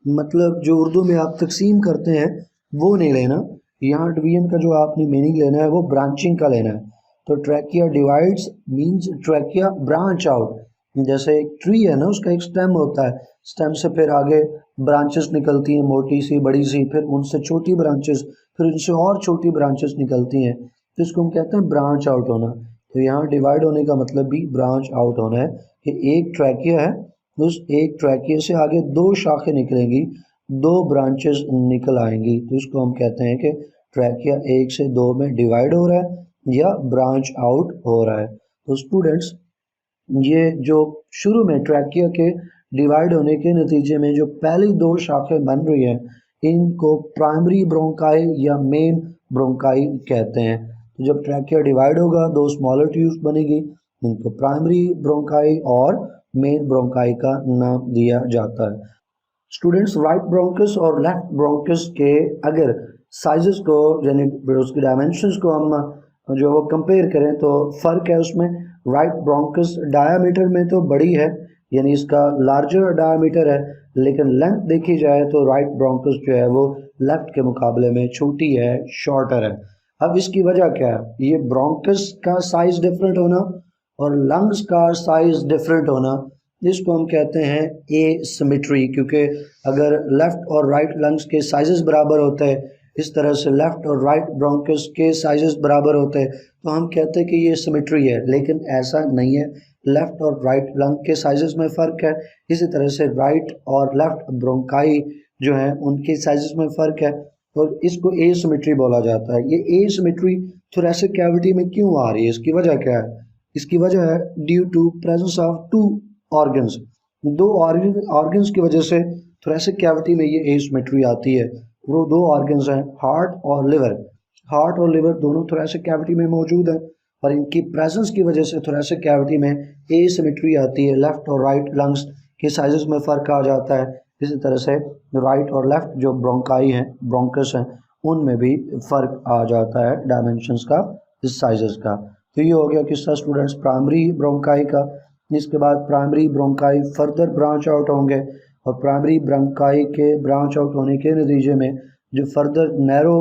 मतलब जो उर्दू में आप तकसीम करते हैं वो नहीं लेना, यहाँ डिवीजन का जो आपने मीनिंग लेना है वो ब्रांचिंग का लेना है। तो trachea divides means trachea branch out, जैसे एक ट्री है ना, उसका एक स्टेम होता है, स्टेम से फिर आगे ब्रांचेस निकलती हैं मोटी सी बड़ी सी, फिर उनसे छोटी ब्रांचेस, फिर उनसे और छोटी ब्रांचेस निकलती हैं, तो इसको हम कहते हैं ब्रांच आउट होना। तो यहाँ डिवाइड होने का मतलब भी ब्रांच आउट होना है कि एक ट्रैकिया है, उस एक ट्रैकिया से आगे दो शाखें निकलेंगी, दो ब्रांचेस निकल आएंगी, तो इसको हम कहते हैं कि ट्रैकिया एक से दो में डिवाइड हो रहा है या ब्रांच आउट हो रहा है। तो स्टूडेंट्स, ये जो शुरू में ट्रैकिया के डिवाइड होने के नतीजे में जो पहली दो शाखें बन रही हैं इनको प्राइमरी ब्रोंकाई या मेन ब्रोंकाई कहते हैं। तो जब ट्रैकिया डिवाइड होगा दो स्मॉलर ट्यूब्स बनेगी, इनको प्राइमरी ब्रोंकाई और मेन ब्रोंकाई का नाम दिया जाता है। स्टूडेंट्स, राइट ब्रोंकस और लेफ्ट ब्रोंकस के अगर साइजेस को यानी उसकी डायमेंशंस को हम जो वो कंपेयर करें तो फ़र्क है उसमें। राइट ब्रोंकस डायामीटर में तो बड़ी है, यानी इसका लार्जर डायामीटर है, लेकिन लेंथ देखी जाए तो राइट ब्रोंकस जो है वो लेफ्ट के मुकाबले में छोटी है, शॉर्टर है। अब इसकी वजह क्या है, ये ब्रोंकस का साइज डिफरेंट होना और लंग्स का साइज डिफरेंट होना, जिसको हम कहते हैं एसिमेट्री, क्योंकि अगर लेफ़्ट और राइट लंग्स के साइजेस बराबर होते हैं, इस तरह से लेफ़्ट और राइट ब्रोंकस के साइजेस बराबर होते हैं, तो हम कहते हैं कि ये सिमेट्री है, लेकिन ऐसा नहीं है। लेफ़्ट और राइट लंग के साइजेस में फ़र्क है, इसी तरह से राइट और लेफ़्ट ब्रोंकाई जो हैं उनके साइजेस में फ़र्क है, और इसको एसिमेट्री बोला जाता है। ये एसिमेट्री थोरेसिक कैविटी में क्यों आ रही है, इसकी वजह क्या है? इसकी वजह है due to presence of two organs, दो ऑर्गन्स की वजह से थोरेसिक कैविटी में ये एसिमेट्री आती है। वो दो ऑर्गन्स हैं, हार्ट और लिवर। हार्ट और लिवर दोनों थोरेसिक कैविटी में मौजूद है, और इनकी प्रेजेंस की वजह से थोरेसिक कैविटी में एसिमेट्री आती है, लेफ़्ट और राइट लंग्स के साइजेस में फ़र्क आ जाता है। इसी तरह से राइट और लेफ़्ट जो ब्रोंकाई हैं, ब्रोंकस हैं, उनमें भी फ़र्क आ जाता है डायमेंशंस का, इस साइजेस का। तो ये हो गया किस्सा स्टूडेंट्स प्राइमरी ब्रोंकाई का। इसके बाद primary bronchi further branch out होंगे और प्राइमरी ब्रोंकाई के ब्रांच आउट होने के नतीजे में जो फर्दर नैरो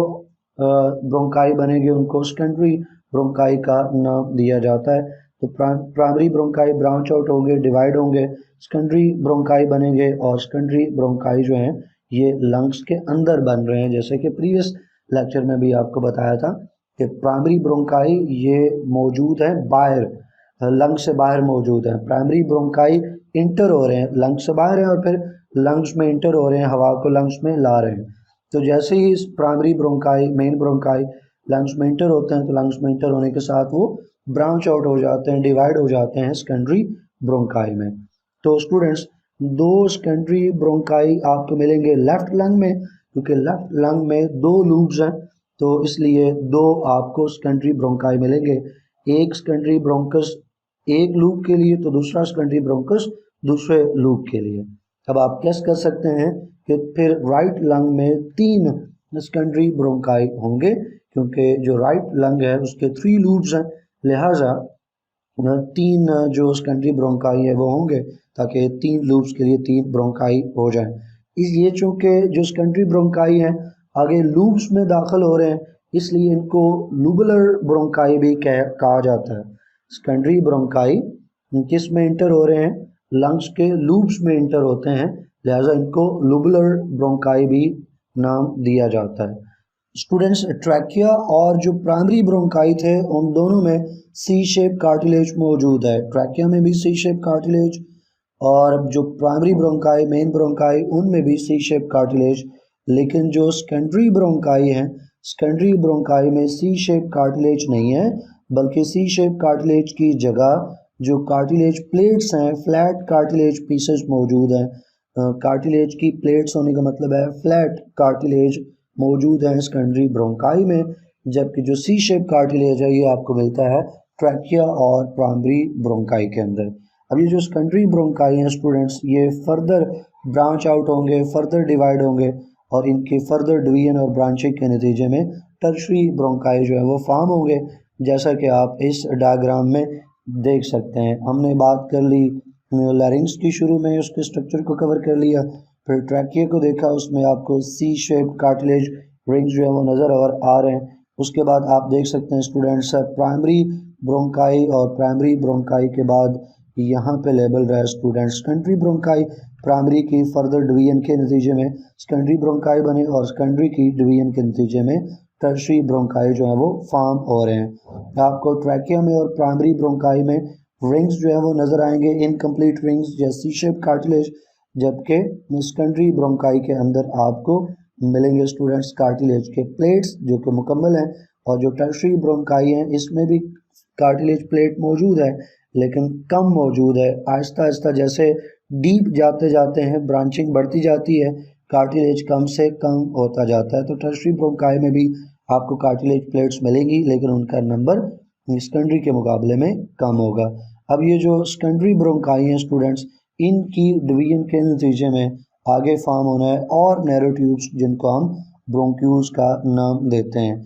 ब्रोंकाई बनेंगे उनको सेकेंडरी ब्रोंकाई का नाम दिया जाता है। तो प्राइमरी ब्रोंकाई ब्रांच आउट होंगे, डिवाइड होंगे, सेकेंडरी ब्रोंकाई बनेंगे और सेकेंडरी ब्रोंकाई जो हैं ये लंग्स के अंदर बन रहे हैं। जैसे कि प्रीवियस लेक्चर में भी आपको बताया था कि प्राइमरी ब्रोंकाई ये मौजूद है बाहर, लंग से बाहर मौजूद है। प्राइमरी ब्रोंकाई इंटर हो रहे हैं, लंग से बाहर है और फिर लंग्स में इंटर हो रहे हैं, हवा को लंग्स में ला रहे हैं। तो जैसे ही इस primary bronchi main bronchi lungs में इंटर होते हैं तो लंग्स में इंटर होने के साथ वो ब्रांच आउट हो जाते हैं, डिवाइड हो जाते हैं सेकेंडरी ब्रोंकाई में। तो स्टूडेंट्स दो सेकेंडरी ब्रोंकाई आपको मिलेंगे लेफ्ट लंग में, क्योंकि लेफ्ट लंग में दो लूप्स हैं तो इसलिए दो आपको सेकेंडरी ब्रोंकाई मिलेंगे। एक सेकेंडरी ब्रोंकस एक लूप के लिए तो दूसरा सेकेंडरी ब्रोंकस दूसरे लूप के लिए। अब आप कैसे कर सकते हैं कि फिर राइट लंग में 3 सेकेंडरी ब्रोंकाई होंगे, क्योंकि जो राइट लंग है उसके 3 लूप्स हैं, लिहाजा 3 जो सेकेंडरी ब्रोंकाई है वो होंगे ताकि 3 लूप्स के लिए 3 ब्रोंकाई हो जाएं। ये चूँकि जो सेकेंडरी ब्रोंकाई हैं आगे लूप्स में दाखिल हो रहे हैं इसलिए इनको लूबुलर ब्रोंकाई भी कहा जाता है। सेकेंडरी ब्रोंकाई किस में इंटर हो रहे हैं, लंग्स के लूप्स में इंटर होते हैं, लिहाजा इनको लूबुलर ब्रोंकाई भी नाम दिया जाता है। स्टूडेंट्स ट्रैकिया और जो प्राइमरी ब्रोंकाई थे उन दोनों में सी शेप कार्टिलेज मौजूद है। ट्रैकिया में भी सी शेप कार्टिलेज और जो प्राइमरी ब्रोंकाई मेन ब्रोंकाई उनमें भी सी शेप कार्टिलेज, लेकिन जो सेकेंडरी ब्रोंकाई हैं सेकेंडरी ब्रोंकाई में सी शेप कार्टिलेज नहीं है, बल्कि सी शेप कार्टिलेज की जगह जो कार्टिलेज प्लेट्स हैं, फ्लैट कार्टिलेज पीसेस मौजूद हैं। कार्टिलेज की प्लेट्स होने का मतलब है फ्लैट कार्टिलेज मौजूद है सेकेंडरी ब्रोंकाई में, जबकि जो सी शेप कार्टिलेज है ये आपको मिलता है ट्रैकिया और प्राइमरी ब्रोंकाई के अंदर। अब ये जो सेकेंडरी ब्रोंकाई हैं स्टूडेंट्स ये फर्दर ब्रांच आउट होंगे, फर्दर डिवाइड होंगे और इनके फर्दर डिवीजन और ब्रांचिंग के नतीजे में टर्शरी ब्रोंकाई जो है वो फॉर्म होंगे, जैसा कि आप इस डायग्राम में देख सकते हैं। हमने बात कर ली लैरिंग्स की, शुरू में उसके स्ट्रक्चर को कवर कर लिया, फिर ट्रैकिया को देखा, उसमें आपको सी शेप कार्टिलेज रिंग्स जो है वो नज़र आ रहे हैं। उसके बाद आप देख सकते हैं स्टूडेंट्स प्राइमरी ब्रोंकाई और प्राइमरी ब्रोंकाई के बाद यहाँ पे लेबल रहा है स्टूडेंट्स सेकेंडरी ब्रोंकाई, प्राइमरी की फर्दर डिवीजन के नतीजे में सेकेंडरी ब्रोंकाई बने और सेकेंडरी की डिवीजन के नतीजे में टर्शरी ब्रोंकाई जो है वो फॉर्म हो रहे हैं। आपको ट्रैकिया में और प्राइमरी ब्रोंकाई में रिंग्स जो है वो नज़र आएंगे, इनकम्प्लीट रिंग्स जैसे सी शेप कार्टिलेज, जबकि सेकेंडरी ब्रोंकाई के अंदर आपको मिलेंगे स्टूडेंट्स कार्टिलेज के प्लेट्स जो कि मुकम्मल हैं। और जो टर्शरी ब्रोंकाई हैं इसमें भी कार्टिलेज प्लेट मौजूद है लेकिन कम मौजूद है। आहिस्ता आहिस्ता जैसे डीप जाते जाते हैं ब्रांचिंग बढ़ती जाती है, कार्टिलेज कम से कम होता जाता है। तो टर्शरी ब्रोंकाई में भी आपको कार्टिलेज प्लेट्स मिलेंगी लेकिन उनका नंबर सेकेंडरी के मुकाबले में कम होगा। अब ये जो सेकेंडरी ब्रोंकाई हैं स्टूडेंट्स इनकी डिवीजन के नतीजे में आगे फॉर्म होना है और नैरो ट्यूब्स जिनको हम ब्रोंक्यूल्स का नाम देते हैं।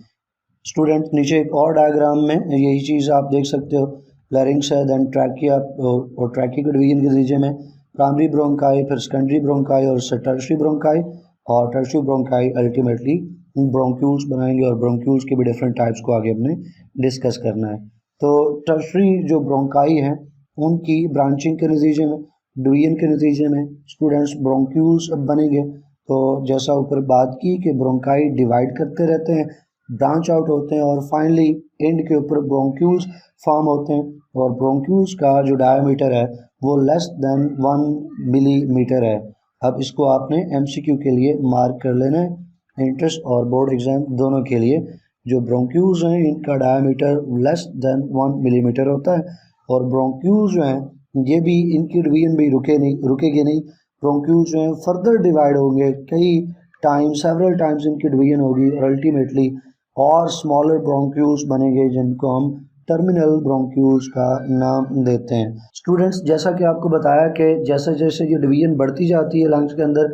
स्टूडेंट नीचे एक और डायग्राम में यही चीज़ आप देख सकते हो, लैरिंग्स है, देन ट्रैकिया और ट्रैकिया के डिवीजन के नतीजे में प्राइमरी ब्रोंकाई, फिर सेकेंडरी ब्रोंकाई और टर्शरी ब्रोंकाई, और टर्शरी ब्रोंकाई अल्टीमेटली ब्रोंक्यूल्स बनाएंगे और ब्रोंक्यूल्स के भी डिफरेंट टाइप्स को आगे हमने डिस्कस करना है। तो टर्शरी जो ब्रोंकाई हैं उनकी ब्रांचिंग के नतीजे में डिवीजन के नतीजे में स्टूडेंट्स ब्रोंक्यूल्स बनेंगे। तो जैसा ऊपर बात की कि ब्रोंकाई डिवाइड करते रहते हैं, ब्रांच आउट होते हैं और फाइनली एंड के ऊपर ब्रोंक्यूल्स फॉर्म होते हैं और ब्रोंक्यूल्स का जो डायमीटर है वो लेस देन 1 मिलीमीटर है। अब इसको आपने एमसीक्यू के लिए मार्क कर लेना है, इंट्रेंस और बोर्ड एग्जाम दोनों के लिए। जो ब्रोंक्यूल्स हैं इनका डायमीटर लेस देन 1 मिलीमीटर होता है और ब्रोंक्यूल्स जो हैं ये भी इनकी डिवीजन भी रुकेगी नहीं। ब्रोंक्यूल्स जो हैं फर्दर डिवाइड होंगे, कई टाइम सेवरल टाइम्स इनकी डिवीजन होगी और अल्टीमेटली और स्मॉलर ब्रोंक्यूल्स बनेंगे जिनको हम टर्मिनल ब्रोंक्यूल्स का नाम देते हैं। स्टूडेंट्स जैसा कि आपको बताया कि जैसे जैसे ये डिवीजन बढ़ती जाती है लंग्स के अंदर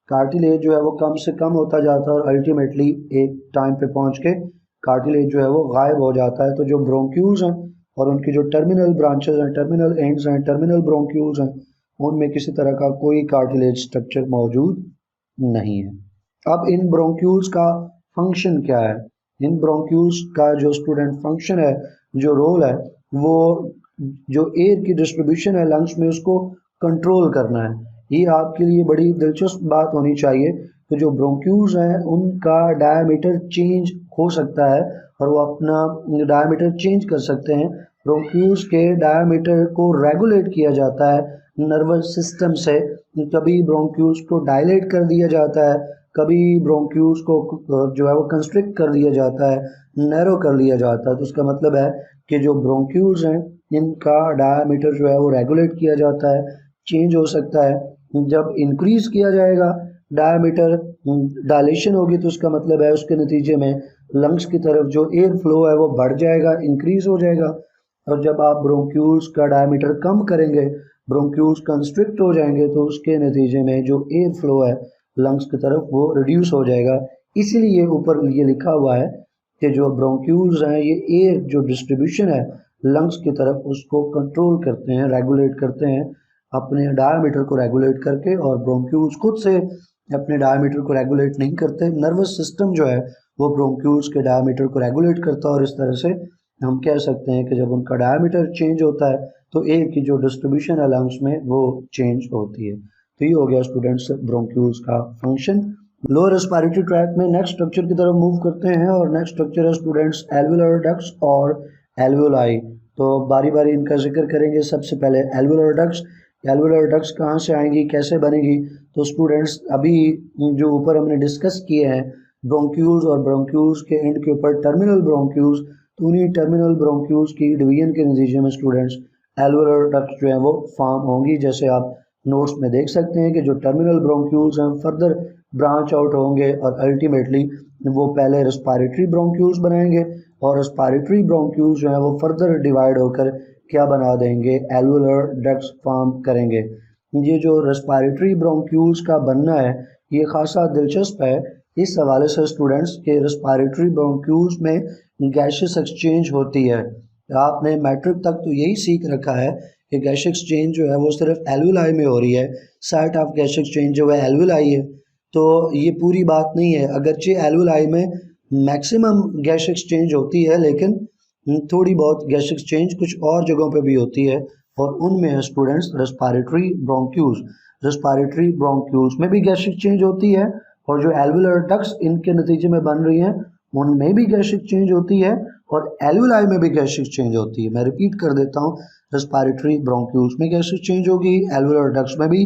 कार्टिलेज जो है वो कम से कम होता जाता है और अल्टीमेटली एक टाइम पे पहुंच के कार्टिलेज जो है वो गायब हो जाता है। तो जो ब्रोंक्यूल्स हैं और उनकी जो टर्मिनल ब्रांचेस हैं, टर्मिनल एंड्स हैं, टर्मिनल ब्रोंक्यूल्स हैं, उनमें किसी तरह का कोई कार्टिलेज स्ट्रक्चर मौजूद नहीं है। अब इन ब्रोंक्यूल्स का फंक्शन क्या है? इन ब्रोंक्यूल्स का जो स्टूडेंट फंक्शन है, जो रोल है, वो जो एयर की डिस्ट्रीब्यूशन है लंग्स में उसको कंट्रोल करना है। ये आपके लिए बड़ी दिलचस्प बात होनी चाहिए कि जो ब्रोंक्यूल्स हैं उनका डायमीटर चेंज हो सकता है और वो अपना डायमीटर चेंज कर सकते हैं। ब्रोंक्यूल्स के डायमीटर को रेगुलेट किया जाता है नर्वस सिस्टम से। कभी ब्रोंक्यूल्स को डायलेट कर दिया जाता है, कभी ब्रोंक्यूल्स को जो है वो कंस्ट्रिक्ट कर दिया जाता है, नैरो कर लिया जाता है। तो उसका मतलब है कि जो ब्रोंक्यूल्स हैं इनका डायमीटर जो है वो रेगुलेट किया जाता है, चेंज हो सकता है। जब इंक्रीज किया जाएगा डायमीटर, डायलेशन होगी, तो उसका मतलब है उसके नतीजे में लंग्स की तरफ जो एयर फ्लो है वो बढ़ जाएगा, इंक्रीज हो जाएगा। और जब आप ब्रोंक्यूल्स का डायमीटर कम करेंगे, ब्रोंक्यूल्स कंस्ट्रिक्ट हो जाएंगे, तो उसके नतीजे में जो एयर फ्लो है लंग्स की तरफ वो रिड्यूस हो जाएगा। इसीलिए ऊपर ये लिखा हुआ है कि जो ब्रोंक्यूल्स हैं ये एयर जो डिस्ट्रीब्यूशन है लंग्स की तरफ उसको कंट्रोल करते हैं, रेगुलेट करते हैं अपने डायमीटर को रेगुलेट करके। और ब्रोंक्यूल्स खुद से अपने डायमीटर को रेगुलेट नहीं करते, नर्वस सिस्टम जो है वो ब्रोंक्यूल्स के डायमीटर को रेगुलेट करता है। और इस तरह से हम कह सकते हैं कि जब उनका डायमीटर चेंज होता है तो एयर की जो डिस्ट्रीब्यूशन है लंग्स में वो चेंज होती है। तो ये हो गया स्टूडेंट्स ब्रोंक्यूल्स का फंक्शन। लोअर रेस्पिरेटरी ट्रैक में नेक्स्ट स्ट्रक्चर की तरफ मूव करते हैं और नेक्स्ट स्ट्रक्चर है स्टूडेंट्स एल्वुलर डक्ट्स और एल्वुलाई। तो बारी बारी इनका जिक्र करेंगे। सबसे पहले एल्वुलर डक्ट्स। एल्वुलर डक्ट्स कहाँ से आएंगी, कैसे बनेगी? तो स्टूडेंट्स अभी जो ऊपर हमने डिस्कस किए हैं ब्रोंक्यूल्स और ब्रोंक्यूल्स के एंड के ऊपर टर्मिनल ब्रोंक्यूल्स, तो उन्हीं टर्मिनल ब्रोंक्यूल्स की डिवीजन के नतीजे में स्टूडेंट्स एल्वुलर डक्ट्स जो है वो फॉर्म होंगी। जैसे आप नोट्स में देख सकते हैं कि जो टर्मिनल ब्रोंक्यूल्स हैं फर्दर ब्रांच आउट होंगे और अल्टीमेटली वो पहले रेस्पिरेटरी ब्रोंक्यूल्स बनाएंगे और रेस्पिरेटरी ब्रोंक्यूल्स जो है वो फर्दर डिवाइड होकर क्या बना देंगे, एल्वुलर डक्ट्स फॉर्म करेंगे। ये जो रेस्पिरेटरी ब्रोंक्यूल्स का बनना है ये खासा दिलचस्प है इस हवाले से स्टूडेंट्स के रेस्पिरेटरी ब्रोंक्यूल्स में गैसेस एक्सचेंज होती है। आपने मैट्रिक तक तो यही सीख रखा है कि गैस एक्सचेंज जो है वो सिर्फ एल्वुलाई में हो रही है, साइट ऑफ गैस एक्सचेंज जो है एल्वुलाई है। तो ये पूरी बात नहीं है, अगरचे एल्वुलाई में मैक्सिमम गैस एक्सचेंज होती है लेकिन थोड़ी बहुत गैस एक्सचेंज कुछ और जगहों पे भी होती है और उनमें है students respiratory bronchioles. Respiratory bronchioles में भी गैस एक्सचेंज होती है और जो एल्वुलर डक्ट्स इनके नतीजे में बन रही हैं उनमें भी गैस एक्सचेंज होती है और एल्वुलाई में भी गैस एक्सचेंज होती है। मैं रिपीट कर देता हूँ, रेस्पिरेटरी ब्रोंक्यूल्स में गैस एक्सचेंज होगी, एल्वुलर डक्ट्स में भी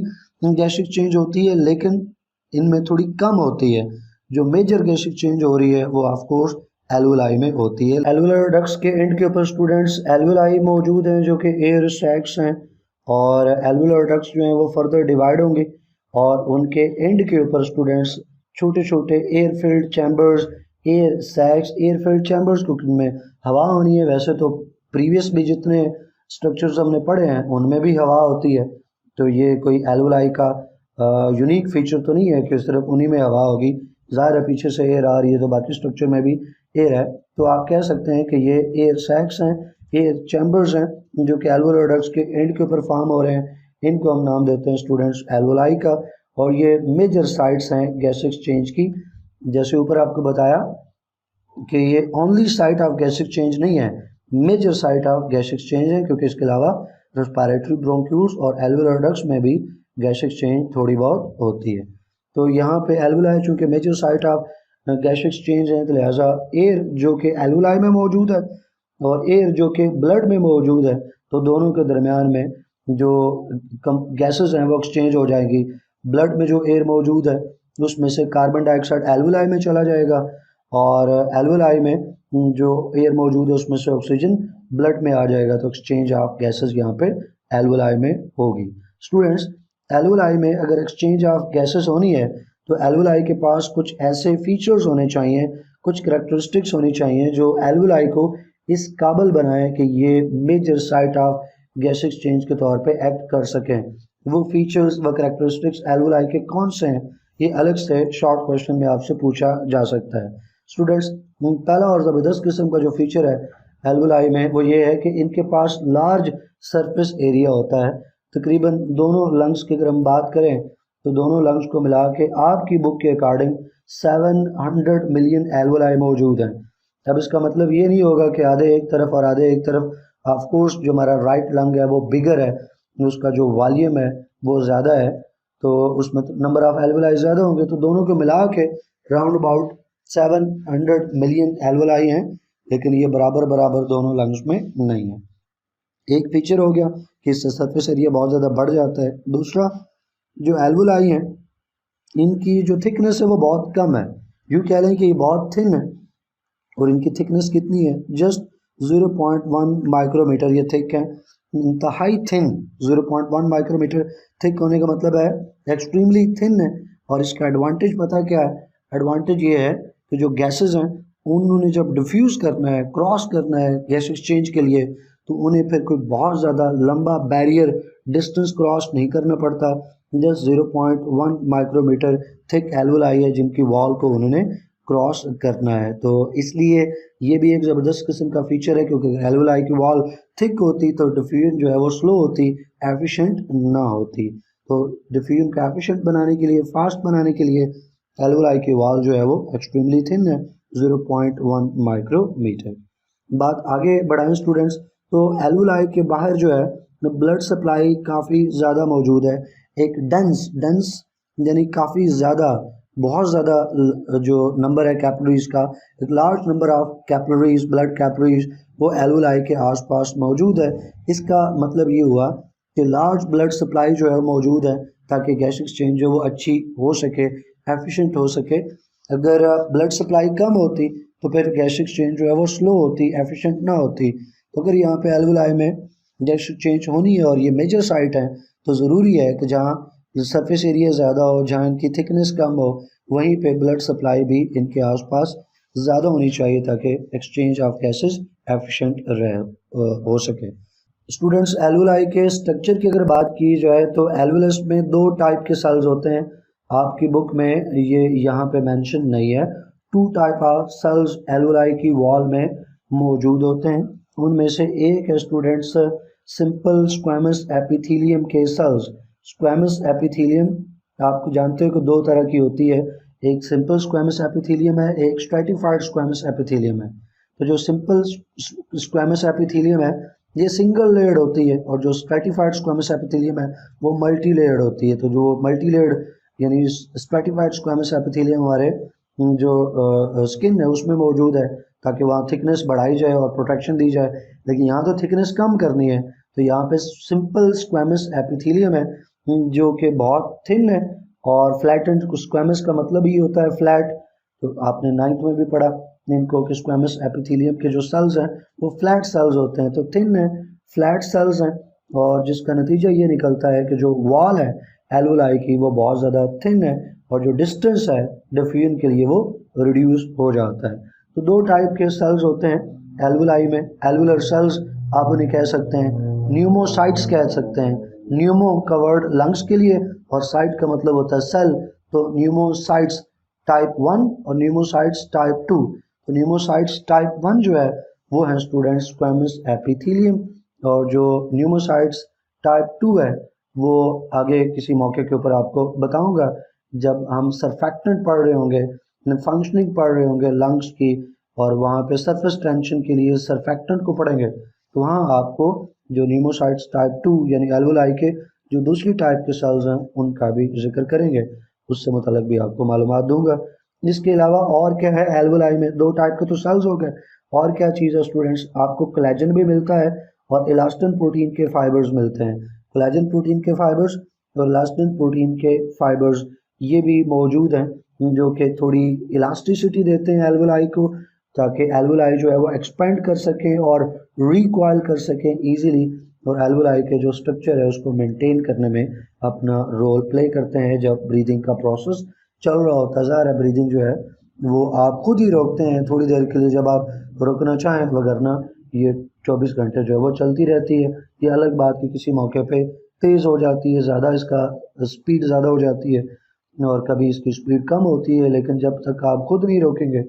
गैस एक्सचेंज होती है, लेकिन इनमें थोड़ी कम होती है। जो मेजर गैस एक्सचेंज हो रही है वो ऑफ कोर्स एल्वुलाई में होती है। एल्वुलर डक्ट्स के एंड के ऊपर स्टूडेंट्स एल्वुलाई मौजूद हैं जो कि एयर सैक्स हैं और एल्वुलर डक्ट्स जो हैं वो फर्दर डिवाइड होंगे और उनके एंड के ऊपर स्टूडेंट्स छोटे छोटे air filled chambers, air sacs, air filled chambers में हवा होनी है। वैसे तो प्रीवियस भी जितने स्ट्रक्चर्स हमने पढ़े हैं उनमें भी हवा होती है, तो ये कोई एल्वुलाई का यूनिक फीचर तो नहीं है कि सिर्फ उन्हीं में हवा होगी। ज़ाहिर है पीछे से एयर आ रही है तो बाकी स्ट्रक्चर में भी एयर है। तो आप कह सकते हैं कि ये एयर सैक्स हैं, एयर चैम्बर्स हैं जो कि एल्वुलर डक्ट्स के एंड के ऊपर फॉर्म हो रहे हैं। इनको हम नाम देते हैं स्टूडेंट्स एल्वुलाई का और ये मेजर साइट्स हैं गैस एक्सचेंज की। जैसे ऊपर आपको बताया कि ये only site of gas exchange नहीं है, major site of gas exchange है, क्योंकि इसके अलावा रेस्पिरेटरी ब्रोंक्यूल्स और एल्वुलर डक्ट्स में भी गैस एक्सचेंज थोड़ी बहुत होती है। तो यहाँ पे एल्वुलाई चूँकि major site of gas exchange है तो लिहाजा एयर जो कि एल्वुलाई में मौजूद है और एयर जो कि ब्लड में मौजूद है, तो दोनों के दरमियान में जो गैसेस हैं वो एक्सचेंज हो जाएंगी। ब्लड में जो एयर मौजूद है उसमें से कार्बन डाइऑक्साइड एल्वुलाई में चला जाएगा और एल्वुलाई में जो एयर मौजूद है उसमें से ऑक्सीजन ब्लड में आ जाएगा। तो एक्सचेंज ऑफ गैसेस यहाँ पे एल्वुलाई में होगी। स्टूडेंट्स एल्वुलाई में अगर एक्सचेंज ऑफ गैसेस होनी है तो एल्वुलाई के पास कुछ ऐसे फीचर्स होने चाहिए, कुछ करैक्टरिस्टिक्स होनी चाहिए जो एल्वुलाई को इस काबिल बनाए कि ये major site of gas exchange के तौर पे एक्ट कर सकें। वो फीचर्स व करैक्टरिस्टिक्स एल्वुलाई के कौन से हैं, ये अलग से शॉर्ट क्वेश्चन में आपसे पूछा जा सकता है। स्टूडेंट्स पहला और ज़बरदस्त किस्म का जो फीचर है एल्वुलाई में वो ये है कि इनके पास लार्ज सरफेस एरिया होता है। तकरीबन दोनों लंग्स की अगर हम बात करें तो दोनों लंग्स को मिला के आपकी बुक के अकॉर्डिंग 700 मिलियन एल्वुलाई मौजूद हैं। अब इसका मतलब ये नहीं होगा कि आधे एक तरफ और आधे एक तरफ। ऑफ कोर्स जो हमारा राइट लंग है वो बिगर है, उसका जो वॉल्यूम है वो ज़्यादा है, तो उसमें नंबर ऑफ एल्वुलाई ज़्यादा होंगे, तो दोनों को मिला के राउंड अबाउट 700 मिलियन एल्वुलाई हैं, लेकिन ये बराबर बराबर दोनों लंग्स में नहीं है। एक फीचर हो गया कि इससे सरफेस एरिया बहुत ज़्यादा बढ़ जाता है। दूसरा, जो एल्वुलाई हैं इनकी जो थिकनेस है वो बहुत कम है, यूँ कह लें कि ये बहुत थिन है, और इनकी थिकनेस कितनी है, जस्ट 0.1 माइक्रोमीटर ये थिक है, इंतहाई थिन। 0.1 माइक्रोमीटर थिक होने का मतलब है एक्सट्रीमली थिन है। और इसका एडवांटेज पता क्या है, एडवांटेज ये है कि जो गैसेस हैं उन्होंने जब डिफ्यूज़ करना है, क्रॉस करना है गैस एक्सचेंज के लिए, तो उन्हें फिर कोई बहुत ज़्यादा लंबा बैरियर डिस्टेंस क्रॉस नहीं करना पड़ता। जस्ट 0.1 माइक्रोमीटर थिक एल्वुलाई है जिनकी वॉल को उन्होंने क्रॉस करना है। तो इसलिए ये भी एक ज़बरदस्त किस्म का फीचर है, क्योंकि एल्वुलाई की वॉल थिक होती तो डिफ्यूजन जो है वो स्लो होती, एफिशिएंट ना होती। तो डिफ्यूजन का एफिशिएंट बनाने के लिए, फास्ट बनाने के लिए एल्वुलाई की वॉल जो है वो एक्सट्रीमली थिन है, 0.1 माइक्रोमीटर। बात आगे बढ़ाएं स्टूडेंट्स, तो एल्वुलाई के बाहर जो है ब्लड सप्लाई काफ़ी ज़्यादा मौजूद है। एक डेंस यानी काफ़ी ज़्यादा, बहुत ज़्यादा जो नंबर है कैपिलरीज का, एक large number of capillaries, blood capillaries वो एल्वुलाई के आसपास मौजूद है। इसका मतलब ये हुआ कि लार्ज ब्लड सप्लाई जो है मौजूद है ताकि गैस एक्सचेंज जो वो अच्छी हो सके, एफिशिएंट हो सके। अगर ब्लड सप्लाई कम होती तो फिर गैस एक्सचेंज जो है वो स्लो होती, एफिशिएंट ना होती। तो अगर यहाँ पे एल्वुलाई में गैस एक्सचेंज होनी है और ये मेजर साइट है, तो ज़रूरी है कि जहाँ सरफेस एरिया ज़्यादा हो, जहाँ इनकी थिकनेस कम हो, वहीं पे ब्लड सप्लाई भी इनके आसपास ज़्यादा होनी चाहिए ताकि एक्सचेंज ऑफ गैसेस एफिशिएंट हो सके। स्टूडेंट्स, एल्वुलाई के स्ट्रक्चर की अगर बात की जाए तो एल्वुलस में दो टाइप के सेल्स होते हैं। आपकी बुक में ये यहाँ पे मेंशन नहीं है। Two type of cells alveoli की वॉल में मौजूद होते हैं। उनमें से एक है स्टूडेंट्स सिंपल स्क्वैमस एपिथेलियम के सेल्स। स्क्वैमस एपिथेलियम आपको जानते हो कि दो तरह की होती है, एक सिंपल स्क्वैमस एपिथेलियम है, एक स्ट्रैटिफाइड स्क्वैमस एपिथेलियम है। तो जो सिंपल स्क्वैमस एपिथेलियम है ये सिंगल लेयर्ड होती है, और जो स्ट्रैटिफाइड स्क्वैमस एपिथेलियम है वो मल्टी लेयर्ड होती है। तो जो मल्टी लेयर्ड यानी स्ट्रैटिफाइड स्क्वैमस एपिथेलियम हमारे जो स्किन है उसमें मौजूद है ताकि वहाँ थिकनेस बढ़ाई जाए और प्रोटेक्शन दी जाए। लेकिन यहाँ तो थिकनेस कम करनी है, तो यहाँ पे सिंपल स्क्वैमस एपिथेलियम है जो कि बहुत थिन है और फ्लैटेंड। स्क्वैमस का मतलब ही होता है फ्लैट, तो आपने 9th में भी पढ़ा इनको कि स्क्वैमस एपिथेलियम के जो सेल्स हैं वो फ्लैट सेल्स होते हैं, तो थिन है, फ्लैट सेल्स हैं, और जिसका नतीजा ये निकलता है कि जो वॉल है एल्वुलाई की वो बहुत ज़्यादा थिन है और जो डिस्टेंस है डिफ्यूजन के लिए वो रिड्यूस हो जाता है। तो दो टाइप के सेल्स होते हैं एल्वुलाई में। एल्वुलर सेल्स आप उन्हें कह सकते हैं, न्यूमोसाइट्स कह सकते हैं। न्यूमो का वर्ड लंग्स के लिए और साइट का मतलब होता है सेल, तो न्यूमोसाइट्स टाइप 1 और न्यूमोसाइट्स टाइप 2। तो न्यूमोसाइट्स टाइप 1 जो है वो है स्टूडेंट्स स्क्वैमस एपिथेलियम, और जो न्यूमोसाइट्स टाइप 2 है वो आगे किसी मौके के ऊपर आपको बताऊंगा जब हम सरफेक्टेंट पढ़ रहे होंगे, फंक्शनिंग पढ़ रहे होंगे लंग्स की, और वहाँ पे सरफेस टेंशन के लिए सरफेक्टेंट को पढ़ेंगे, तो वहाँ आपको जो न्यूमोसाइट्स टाइप 2 यानी एल्वुलाई के जो दूसरी टाइप के सेल्स हैं उनका भी जिक्र करेंगे, उससे मुताल्लिक भी आपको मालूमात दूंगा। इसके अलावा और क्या है एल्वुलाई में, दो टाइप के तो सेल्स हो गए, और क्या चीज़ है स्टूडेंट्स, आपको कोलेजन भी मिलता है और इलास्टिन प्रोटीन के फाइबर्स मिलते हैं। कोलेजन प्रोटीन के फाइबर्स और इलास्टिन प्रोटीन के फाइबर्स ये भी मौजूद हैं जो कि थोड़ी इलास्टिसिटी देते हैं एल्वुलाई को, ताकि एल्वुलाई जो है वो एक्सपेंड कर सके और रिकॉइल कर सके ईजिली, और एल्वुलाई के जो स्ट्रक्चर है उसको मेंटेन करने में अपना रोल प्ले करते हैं जब ब्रीदिंग का प्रोसेस चल रहा होता है। ज़ाहिर है ब्रीदिंग जो है वो आप खुद ही रोकते हैं थोड़ी देर के लिए जब आप रुकना चाहें, वगरना ये 24 घंटे जो है वो चलती रहती है। ये अलग बात कि किसी मौके पे तेज़ हो जाती है, ज़्यादा इसका स्पीड ज़्यादा हो जाती है और कभी इसकी स्पीड कम होती है, लेकिन जब तक आप खुद नहीं रोकेंगे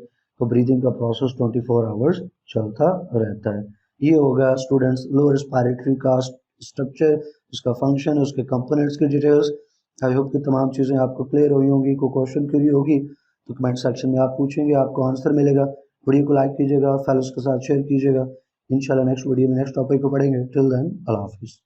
और ब्रीदिंग का प्रोसेस 24 आवर्स चलता रहता है। ये होगा स्टूडेंट्स लोअर रेस्पिरेटरी का स्ट्रक्चर, उसका फंक्शन, उसके कंपोनेंट्स की डिटेल्स। आई होप कि तमाम चीज़ें आपको क्लियर हुई होंगी। कोई क्वेश्चन क्वेरी होगी तो कमेंट सेक्शन में आप पूछेंगे, आपको आंसर मिलेगा। वीडियो को लाइक कीजिएगा, फ्रेंड्स के साथ शेयर कीजिएगा। इंशाल्लाह नेक्स्ट वीडियो में नेक्स्ट टॉपिक को पढ़ेंगे। टिल देन अल्लाह हाफिज़।